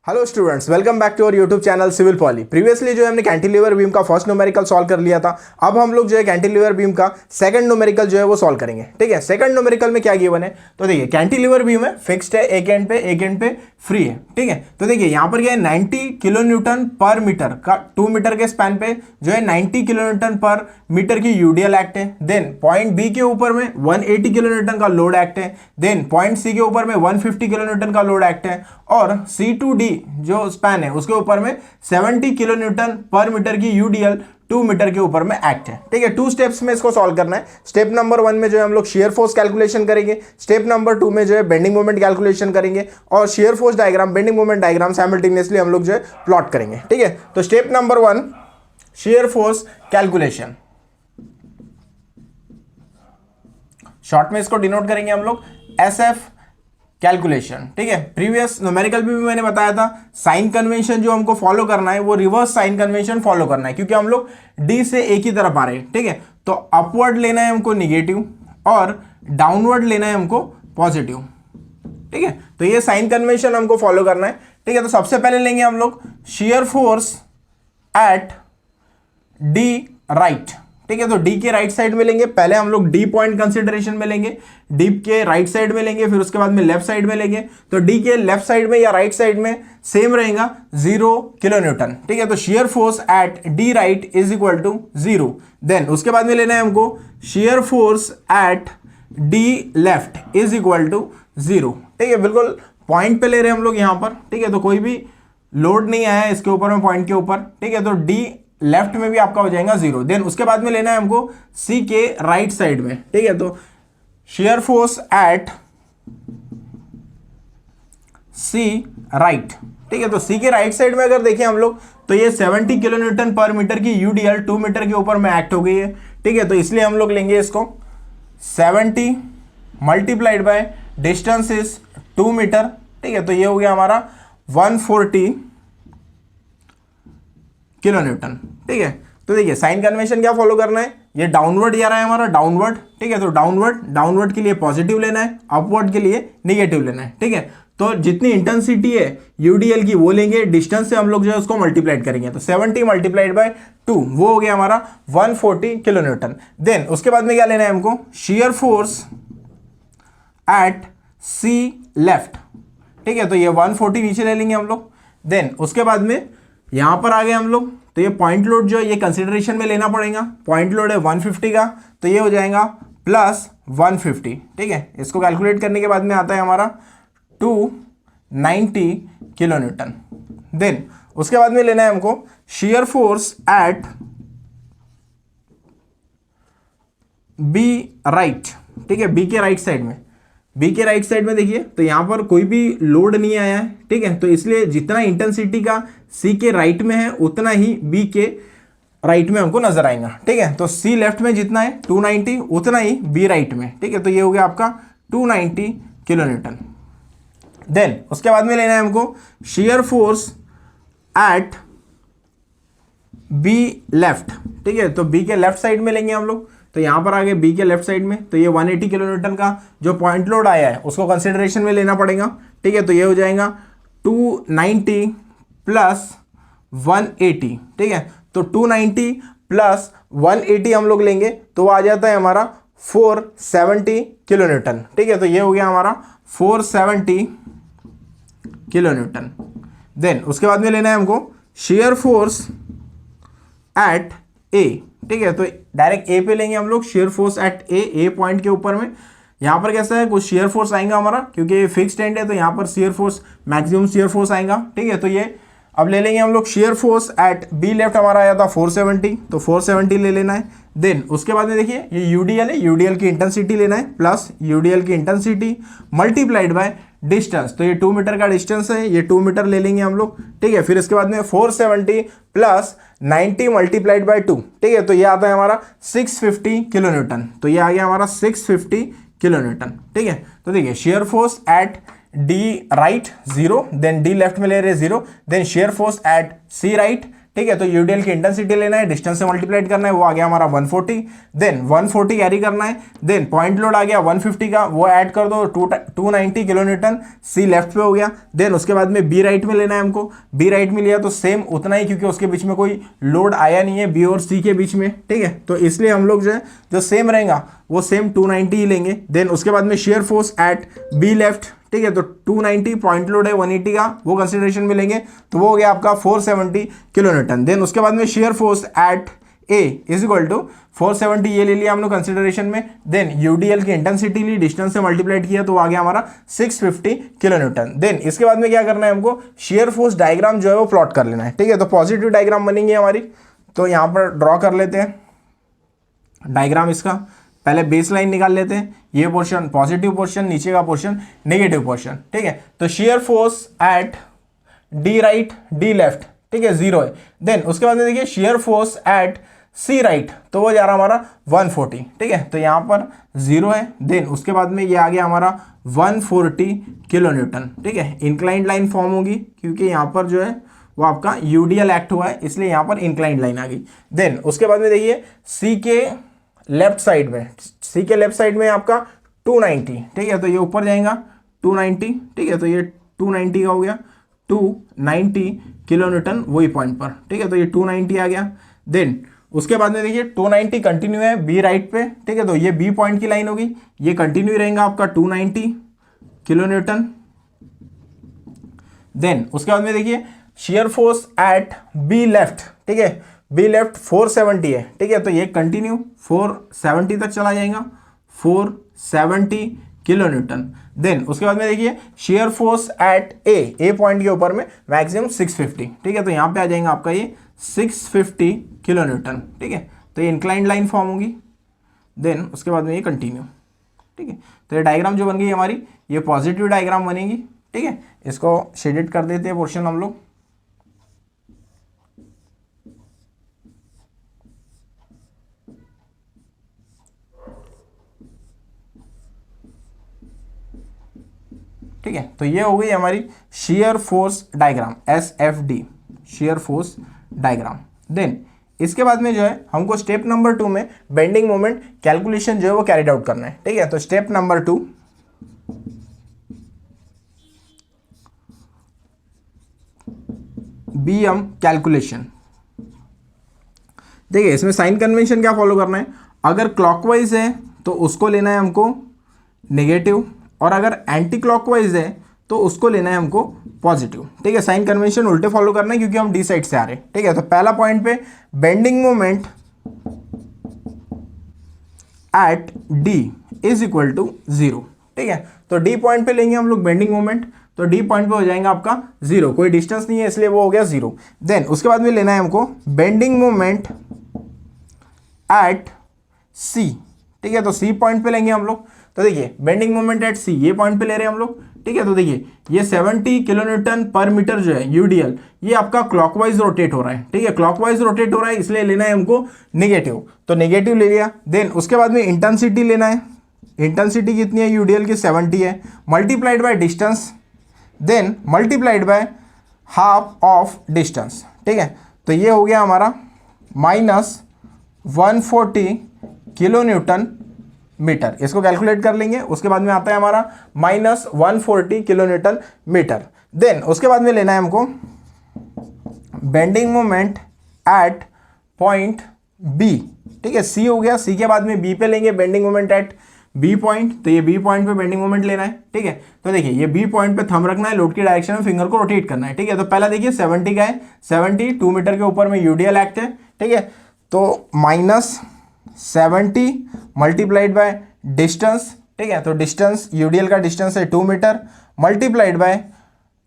Hello students, welcome back to our YouTube channel civil poly. Previously जो है हमने cantilever beam का first numerical solve कर लिया था। अब हम लोग जो है कैंटिलीवर बीम का सेकंड न्यूमेरिकल जो है वो सॉल्व करेंगे। ठीक है, सेकंड न्यूमेरिकल में क्या गिवन है, तो देखिए कैंटिलीवर बीम है, फिक्स्ड है, एक एंड पे फ्री है। ठीक है, तो देखिए यहाँ पर क्या है 90 किलो न्यूटन पर मीटर का 2 मीटर के स्पैन पे जो है 90 किलो न्यूटन पर मीटर की यूडीएल एक्ट है। देन पॉइंट बी के ऊपर में 180 किलो न्यूटन का लोड एक्ट है। देन पॉइंट सी के ऊपर में 150 किलो न्यूटन का लोड एक्ट है। और सी टू डी जो स्पैन है उसके ऊपर में 70 किलो न्यूटन पर मीटर की यूडीएल 2 मीटर के ऊपर में एक्ट है। ठीक है, 2 स्टेप्स में इसको सॉल्व करना है। स्टेप नंबर 1 में जो है हम लोग शियर फोर्स कैलकुलेशन करेंगे, स्टेप नंबर 2 में जो है बेंडिंग मोमेंट कैलकुलेशन करेंगे और shear force diagram, bending moment diagram simultaneously हम लोग जो है प्लॉट करेंगे। ठीक है, तो step number 1 shear force calculation, short में इसको डिनोट करेंगे हम लोग SF कैलकुलेशन। ठीक है, प्रीवियस न्यूमेरिकल भी मैंने बताया था साइन कन्वेंशन जो हमको फॉलो करना है वो रिवर्स साइन कन्वेंशन फॉलो करना है, क्योंकि हम लोग डी से एक ही तरफ आ रहे हैं। ठीक है, तो अपवर्ड लेना है हमको निगेटिव और डाउनवर्ड लेना है हमको पॉजिटिव। ठीक है, तो ये साइन कन्वेंशन हमको फॉलो करना है। ठीक है, तो सबसे पहले लेंगे हम लोग shear force at D right. ठीक है, तो डी के राइट साइड में लेंगे, पहले हम लोग डी पॉइंट कंसिडरेशन में लेंगे, डी के राइट साइड में लेंगे, फिर उसके बाद में लेफ्ट साइड में लेंगे। तो डी के लेफ्ट साइड में या राइट साइड में सेम रहेगा 0 किलो न्यूटन। ठीक है, तो shear force at D right is equal to 0। Then उसके बाद में लेना है हमको shear force at D left is equal to 0। ठीक है, बिल्कुल पॉइंट पे ले रहे हैं हम लोग यहाँ पर। ठीक है, तो कोई भी लोड नहीं आया है इसके ऊपर में, पॉइंट के ऊपर। ठीक है, तो डी लेफ्ट में भी आपका हो जाएगा 0। देन उसके बाद में लेना है हमको सी के राइट साइड में। ठीक है, तो shear force at C right. ठीक है, तो सी के राइट साइड में अगर देखें हम लोग तो ये 70 किलो न्यूटन पर मीटर की यूडीएल 2 मीटर के ऊपर में एक्ट हो गई है। ठीक है, तो इसलिए हम लोग लेंगे इसको 70 multiplied by distance is 2 metre. ठीक है, तो ये हो गया हमारा 140 किलो न्यूटन। ठीक है, तो देखिए साइन कन्वेंशन क्या फॉलो करना है, ये डाउनवर्ड जा रहा है हमारा, डाउनवर्ड। ठीक है, तो डाउनवर्ड के लिए पॉजिटिव लेना है, अपवर्ड के लिए निगेटिव लेना है। ठीक है, तो जितनी इंटेंसिटी है यूडीएल की वो लेंगे, डिस्टेंस से हम लोग जो है उसको मल्टीप्लाइड करेंगे, तो 70 मल्टीप्लाइड बाय 2 वो हो गया हमारा 140 किलो न्यूटन। देन उसके बाद में क्या लेना है हमको, shear force at C left. ठीक है, तो ये 140 नीचे ले लेंगे हम लोग। देन उसके बाद में यहां पर आ गए हम लोग, तो ये पॉइंट लोड जो है ये कंसिडरेशन में लेना पड़ेगा। पॉइंट लोड है 150 का, तो ये हो जाएगा प्लस 150। ठीक है, इसको कैलकुलेट करने के बाद में आता है हमारा 290 किलो न्यूटन। देन उसके बाद में लेना है हमको shear force at B right. ठीक है, बी के राइट साइड में, बी के राइट साइड में देखिए तो यहां पर कोई भी लोड नहीं आया है। ठीक है, तो इसलिए जितना इंटेंसिटी का सी के राइट में है उतना ही बी के राइट में हमको नजर आएगा। ठीक है, तो सी लेफ्ट में जितना है 290 उतना ही बी राइट में। ठीक है, तो ये हो गया आपका 290 किलो न्यूटन। देन उसके बाद में लेना है हमको shear force at be left. ठीक है, तो बी के लेफ्ट साइड में लेंगे हम लोग, तो यहां पर आ गए बी के लेफ्ट साइड में, तो ये 180 किलो न्यूटन का जो पॉइंट लोड आया है उसको कंसिडरेशन में लेना पड़ेगा। ठीक है, तो ये हो जाएगा 290 प्लस 180। ठीक है, तो 290 प्लस 180 हम लोग लेंगे तो वो आ जाता है हमारा 470 किलो न्यूटन। ठीक है, तो ये हो गया हमारा 470 किलो न्यूटन। देन उसके बाद में लेना है हमको शियर फोर्स एट ए। ठीक है, तो डायरेक्ट ए पे लेंगे हम लोग, share force at A point के ऊपर में। यहां पर कैसा है, कुछ शेयर फोर्स आएगा हमारा, क्योंकि ये फिक्स्ड एंड है तो यहां पर shear force, maximum shear force आएगा। ठीक है, तो ये अब ले लेंगे हम लोग shear force at be left, हमारा आया था 470, तो 470 ले लेना है। देन उसके बाद में देखिए ये यूडीएल है, यूडीएल की इंटेंसिटी लेना है, प्लस यूडीएल की इंटेंसिटी मल्टीप्लाइड बाय डिस्टेंस, तो ये 2 मीटर का डिस्टेंस है, ये 2 मीटर ले लेंगे हम लोग। ठीक है, फिर इसके बाद में 470 प्लस 90 मल्टीप्लाइड बाय 2। ठीक है, तो ये आता है हमारा 650 किलो न्यूटन, तो ये आ गया हमारा 650 किलो न्यूटन। ठीक है, तो देखिए shear force at D right 0, then D left में ले रहे 0, then shear force at C right ठीक है। तो यूडीएल की इंटेंसिटी लेना है, डिस्टेंस से मल्टीप्लाइड करना है, वो आ गया हमारा 140। देन 140 कैरी करना है, देन पॉइंट लोड आ गया 150 का, वो ऐड कर दो 290 किलो न्यूटन, सी लेफ्ट पे हो गया। देन उसके बाद में बी राइट में लेना है हमको, बी राइट में लिया तो सेम उतना ही, क्योंकि उसके बीच में कोई लोड आया नहीं है बी और सी के बीच में, ठीक है। तो इसलिए हम लोग जो है जो सेम रहेगा वो सेम 290 ही लेंगे। देन उसके बाद में shear force at be left, ठीक है। तो 290 पॉइंट लोड है 180 का, वो कंसिडरेशन में लेंगे, तो वो हो गया आपका 470 किलो न्यूटन। देन उसके बाद में shear force at A is equal to 470, ये ले लिया हम लोग कंसिडरेशन में। देन यूडीएल की इंटेंसिटी ली, डिस्टेंस से मल्टीप्लाइड किया, तो आ गया हमारा 650 किलो न्यूटन। देन इसके बाद में क्या करना है हमको, शेयर फोर्स डायग्राम जो है वो प्लॉट कर लेना है, ठीक है। तो पॉजिटिव डायग्राम बनेंगी हमारी, तो यहाँ पर ड्रॉ कर लेते हैं डायग्राम इसका। पहले बेस लाइन निकाल लेते हैं, ये पोर्शन पॉजिटिव पोर्शन, नीचे का पोर्शन नेगेटिव पोर्शन, ठीक है। तो shear force at D right D left, ठीक है, 0 है। देन उसके बाद में देखिए shear force at C right, तो वो जा रहा हमारा 140, ठीक है। तो यहाँ पर 0 है। देन उसके बाद में ये आ गया हमारा 140 किलो न्यूटन, ठीक है। इंक्लाइंड लाइन फॉर्म होगी, क्योंकि यहाँ पर जो है वो आपका यूडीएल एक्ट हुआ है, इसलिए यहाँ पर इंक्लाइंड लाइन आ गई। देन उसके बाद में देखिए सी के लेफ्ट साइड में, सी के लेफ्ट साइड में आपका 290, ठीक है। तो ये ऊपर जाएगा 290, ठीक है। तो ये 290 का हो गया 290 किलो न्यूटन वही पॉइंट पर, ठीक है। तो ये 290 आ गया। देन उसके बाद में देखिए 290 कंटिन्यू है बी राइट पे, ठीक है। तो ये बी पॉइंट की लाइन होगी, ये कंटिन्यू रहेगा आपका 290 किलो न्यूटन। देन उसके बाद में देखिए shear force at be left, ठीक है, बी लेफ्ट 470 है, ठीक है। तो ये कंटिन्यू 470 तक चला जाएगा, 470 किलो न्यूटन। देन उसके बाद में देखिए shear force at A point के ऊपर में मैक्सिमम 650, ठीक है। तो यहाँ पे आ जाएगा आपका ये 650 किलो न्यूटन, ठीक है। तो ये इंक्लाइंड लाइन फॉर्म होगी। देन उसके बाद में ये कंटिन्यू, ठीक है। तो ये डायग्राम जो बन गई हमारी, ये पॉजिटिव डायग्राम बनेगी, ठीक है। इसको शेडेड कर देते हैं पोर्शन हम लोग। ठीक है। तो ये हो गई हमारी shear force diagram, SFD, shear force diagram. Then इसके बाद में जो है हमको स्टेप नंबर 2 में बेंडिंग मोमेंट कैलकुलेशन जो है वो कैरिड आउट करना है, ठीक है। तो स्टेप नंबर 2, BM कैलकुलेशन। देखिए इसमें साइन कन्वेंशन क्या फॉलो करना है, अगर क्लॉकवाइज है तो उसको लेना है हमको नेगेटिव, और अगर एंटी क्लॉकवाइज है तो उसको लेना है हमको पॉजिटिव, ठीक है। साइन कन्वेंशन उल्टे फॉलो करना है, क्योंकि हम डी साइड से आ रहे हैं, ठीक है। तो पहला पॉइंट पे bending moment at D is equal to 0, ठीक है। तो डी पॉइंट पे लेंगे हम लोग बेंडिंग मोमेंट, तो डी पॉइंट पे हो जाएगा आपका 0, कोई डिस्टेंस नहीं है इसलिए वो हो गया 0। देन उसके बाद में लेना है हमको बेंडिंग मोमेंट एट सी, ठीक है। तो सी पॉइंट पे लेंगे हम लोग। तो देखिए बेंडिंग मोमेंट एट सी, ये पॉइंट पे ले रहे हैं हम लोग, ठीक है। तो देखिए ये 70 किलो न्यूटन पर मीटर जो है यूडीएल, ये आपका क्लॉकवाइज रोटेट हो रहा है, ठीक है। क्लॉकवाइज रोटेट हो रहा है, इसलिए लेना है हमको नेगेटिव, तो नेगेटिव ले लिया। देन उसके बाद में इंटेंसिटी लेना है, इंटेंसिटी कितनी है यूडीएल की 70 है, multiplied by distance, then multiplied by half of distance, ठीक है। तो ये हो गया हमारा -140 किलो न्यूटन मीटर, इसको कैलकुलेट कर लेंगे। उसके बाद में आता है हमारा -140 किलो न्यूटन मीटर। देन उसके बाद में लेना है हमको bending moment at point B, ठीक है। सी हो गया, सी के बाद में बी पे लेंगे bending moment at B point, तो ये बी पॉइंट पे बेंडिंग मोमेंट लेना है, ठीक है। तो देखिए ये बी पॉइंट पे थंब रखना है, लोड की डायरेक्शन में फिंगर को रोटेट करना है, ठीक है। तो पहला देखिए 70 का है, 72 मीटर के ऊपर में यूडीएल एक्ट है, ठीक है। तो -70 मल्टीप्लाइड बाय डिस्टेंस, ठीक है। तो डिस्टेंस यूडीएल का डिस्टेंस है 2 metre, multiplied by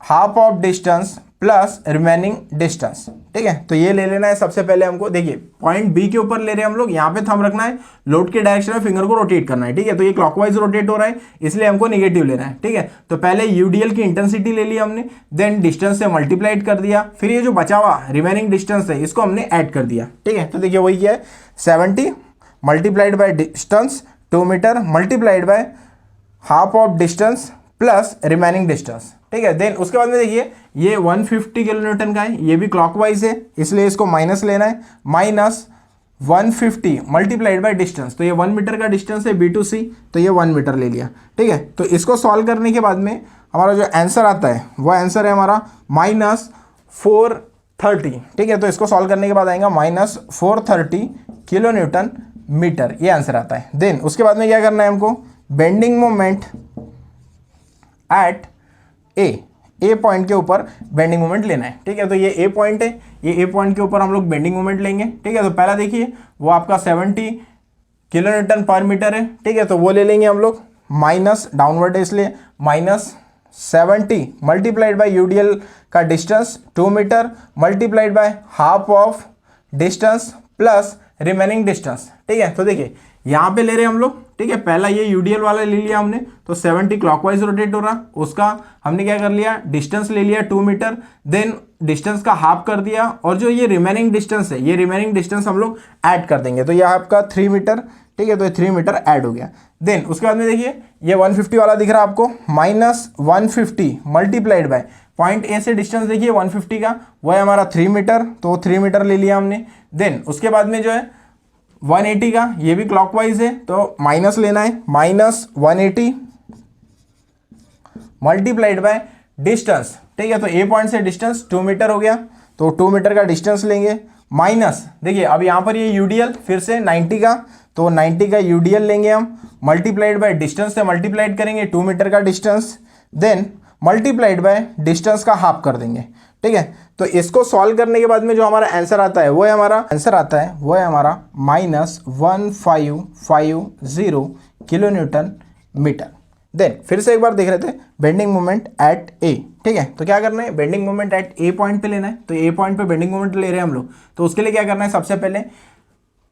half of distance plus remaining distance, ठीक है। तो ये ले लेना है सबसे पहले हमको। देखिए पॉइंट बी के ऊपर ले रहे हैं हम लोग, यहाँ पे थंब रखना है, लोड के डायरेक्शन में फिंगर को रोटेट करना है, ठीक है। तो ये क्लॉकवाइज रोटेट हो रहा है, इसलिए हमको नेगेटिव लेना है, ठीक है। तो पहले यूडीएल की इंटेंसिटी ले ली हमने, देन डिस्टेंस से मल्टीप्लाइड कर दिया, फिर ये जो बचा हुआ रिमेनिंग डिस्टेंस है इसको हमने ऐड कर दिया, ठीक है। तो देखिए वही क्या है, 70 multiplied by distance 2 metre multiplied by half of distance plus remaining distance, ठीक है। देन उसके बाद में देखिए ये 150 किलो न्यूटन का है, ये भी क्लॉकवाइज है इसलिए इसको माइनस लेना है, माइनस 150 मल्टीप्लाइड बाय डिस्टेंस, तो ये 1 मीटर का डिस्टेंस है बी टू सी, तो ये 1 मीटर ले लिया। ठीक है, तो इसको सॉल्व करने के बाद में हमारा जो आंसर आता है वो आंसर है हमारा -430। ठीक है, तो इसको सॉल्व करने के बाद आएगा -430 किलो न्यूटन मीटर, ये आंसर आता है। देन उसके बाद में क्या करना है हमको, बेंडिंग मोमेंट एट ए पॉइंट के ऊपर बेंडिंग मोमेंट लेना है। ठीक है, तो ये ए पॉइंट है, ये ए पॉइंट के ऊपर हम लोग बेंडिंग मोमेंट लेंगे। ठीक है, तो पहला देखिए वो आपका 70 किलो न्यूटन पर मीटर है। ठीक है, तो वो ले लेंगे हम लोग, माइनस डाउनवर्ड है इसलिए -70 मल्टीप्लाइड बाय यूडीएल का distance 2 metre multiplied by half of distance plus remaining distance. ठीक है, तो देखिए यहाँ पे ले रहे हैं हम लोग। ठीक है, पहला ये यूडीएल वाला ले लिया हमने, तो 70 क्लॉकवाइज रोटेट हो रहा, उसका हमने क्या कर लिया, डिस्टेंस ले लिया 2 मीटर, देन डिस्टेंस का हाफ कर दिया, और जो ये रिमेनिंग डिस्टेंस है, ये रिमेनिंग डिस्टेंस हम लोग ऐड कर देंगे, तो ये आपका 3 मीटर। ठीक है, तो ये 3 मीटर ऐड हो गया। देन उसके बाद में देखिए ये 150 वाला दिख रहा है आपको, -150 मल्टीप्लाइड बाय पॉइंट ए से डिस्टेंस देखिए 150 का, वो है हमारा 3 मीटर, तो 3 मीटर ले लिया हमने। देन उसके बाद में जो है 180 का, ये भी क्लॉकवाइज है, तो माइनस लेना है, -180 मल्टीप्लाइड बाय डिस्टेंस। ठीक है, तो ए पॉइंट से डिस्टेंस 2 मीटर हो गया, तो 2 मीटर का डिस्टेंस लेंगे, माइनस देखिए अब यहाँ पर ये यूडीएल फिर से 90 का, तो 90 का यूडीएल लेंगे हम, मल्टीप्लाइड बाय डिस्टेंस से मल्टीप्लाइड करेंगे 2 मीटर का distance, then multiplied by distance का हाफ कर देंगे। ठीक है, तो इसको सॉल्व करने के बाद में जो हमारा आंसर आता है वो है हमारा -1550 किलो न्यूटन मीटर। देन फिर से एक बार देख रहे थे बेंडिंग मोमेंट एट ए। ठीक है, तो क्या करना है, बेंडिंग मोमेंट एट ए पॉइंट पे लेना है, तो ए पॉइंट पे बेंडिंग मोमेंट ले रहे हैं हम लोग, तो उसके लिए क्या करना है, सबसे पहले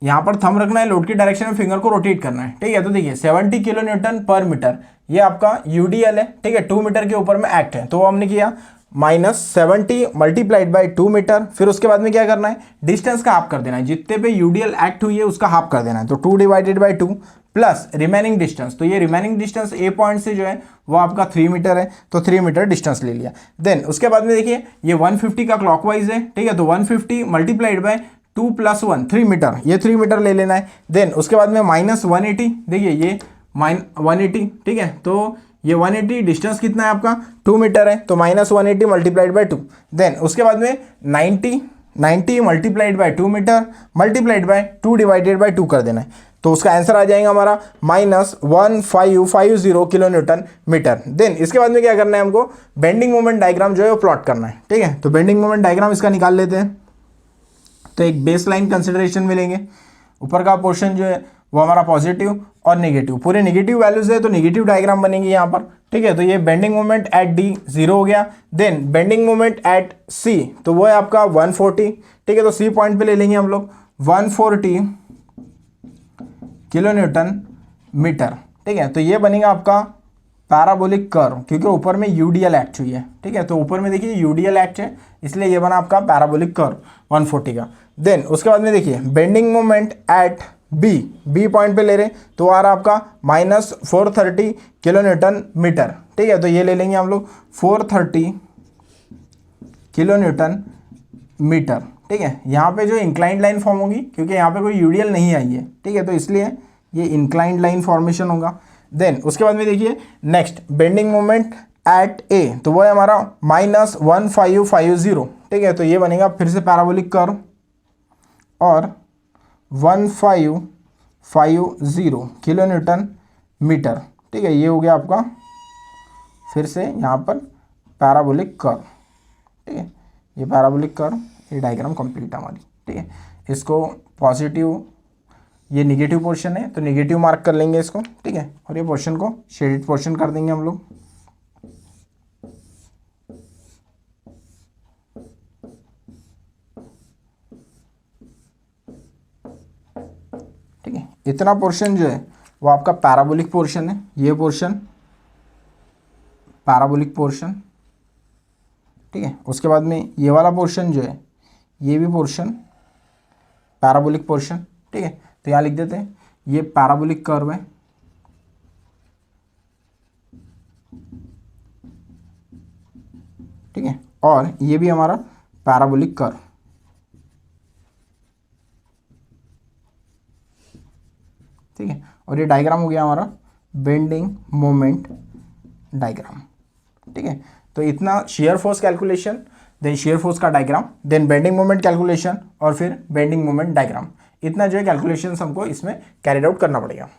यहाँ पर थंब रखना है, लोड की डायरेक्शन में फिंगर को रोटेट करना है। ठीक है, तो देखिए 70 किलो न्यूटन पर मीटर ये आपका यूडीएल है। ठीक है, 2 मीटर के ऊपर में एक्ट है, तो वो हमने किया -70 मल्टीप्लाइड बाय 2 मीटर, फिर उसके बाद में क्या करना है, डिस्टेंस का हाफ कर देना है, जितने पे यूडीएल एक्ट हुई है उसका हाफ कर देना है, तो 2 divided by 2 plus remaining distance, तो ये रिमेनिंग डिस्टेंस ए पॉइंट से जो है वो आपका 3 मीटर है, तो 3 मीटर डिस्टेंस ले लिया। देन उसके बाद में देखिए ये 150 का क्लॉकवाइज है। ठीक है, तो 150 मल्टीप्लाइड बाय 2 + 1 3 मीटर, ये 3 मीटर ले लेना है। देन उसके बाद में -180, देखिए ये -180। ठीक है, तो ये 180 डिस्टेंस कितना है आपका 2 मीटर है, तो -180 मल्टीप्लाइड बाय 2। देन उसके बाद में 90 multiplied by 2 metre multiplied by 2 divided by 2 कर देना है, तो उसका आंसर आ जाएगा हमारा -1550 किलो न्यूटन मीटर। देन इसके बाद में क्या करना है, हमको बेंडिंग मोमेंट डायग्राम जो है वो प्लॉट करना है। ठीक है, तो बेंडिंग मोमेंट डायग्राम इसका निकाल लेते हैं। तो एक बेस लाइन कंसिडरेशन में लेंगे, ऊपर का पोर्शन जो है वो हमारा पॉजिटिव और नेगेटिव, पूरे नेगेटिव वैल्यूज है, तो नेगेटिव डायग्राम बनेंगे यहाँ पर। ठीक है, तो ये बेंडिंग मोमेंट एट डी 0 हो गया। देन बेंडिंग मोमेंट एट सी, तो वो है आपका 140। ठीक है, तो सी पॉइंट पे ले लेंगे हम लोग 140 किलो न्यूटन मीटर। ठीक है, तो ये बनेगा आपका पैराबोलिक कर्व, क्योंकि ऊपर में यूडीएल एक्ट हुई है। ठीक है, तो ऊपर में देखिए यूडीएल एक्ट है, इसलिए ये बना आपका पैराबोलिक कर्व 140 का। देन उसके बाद में देखिए bending moment at B point पे ले रहे, तो आ रहा आपका -430 किलो न्यूटन मीटर। ठीक है, तो ये ले लेंगे हम लोग 430 किलो न्यूटन मीटर। ठीक है, यहाँ पे जो इंक्लाइंड लाइन फॉर्म होगी, क्योंकि यहाँ पे कोई यूडीएल नहीं आई है। ठीक है, तो इसलिए ये इंक्लाइंड लाइन फॉर्मेशन होगा। देन उसके बाद में देखिए नेक्स्ट बेंडिंग मोमेंट एट ए, तो वो है हमारा -1550। ठीक है, तो ये बनेगा फिर से पैराबोलिक कर्व और 1550 किलो न्यूटन मीटर। ठीक है, ये हो गया आपका फिर से यहाँ पर पैराबोलिक कर्व। ठीक है, ये पैराबोलिक कर्व, ये डायग्राम कंप्लीट है हमारी। ठीक है, इसको पॉजिटिव, ये नेगेटिव पोर्शन है तो नेगेटिव मार्क कर लेंगे इसको। ठीक है, और ये पोर्शन को शेडेड पोर्शन कर देंगे हम लोग। ठीक है, इतना पोर्शन जो है वो आपका पैराबोलिक पोर्शन है, ये पोर्शन पैराबोलिक पोर्शन। ठीक है, उसके बाद में ये वाला पोर्शन जो है ये भी पोर्शन पैराबोलिक पोर्शन। ठीक है, तो यहाँ लिख देते हैं ये पैराबोलिक कर्व है। ठीक है, और ये भी हमारा पैराबोलिक कर्व। ठीक है, और ये डायग्राम हो गया हमारा बेंडिंग मोमेंट डायग्राम। ठीक है, तो इतना shear force calculation, then shear force का diagram, then bending moment calculation, और फिर बेंडिंग मोमेंट डायग्राम, इतना जो है कैलकुलेशन हमको इसमें कैरिड आउट करना पड़ेगा।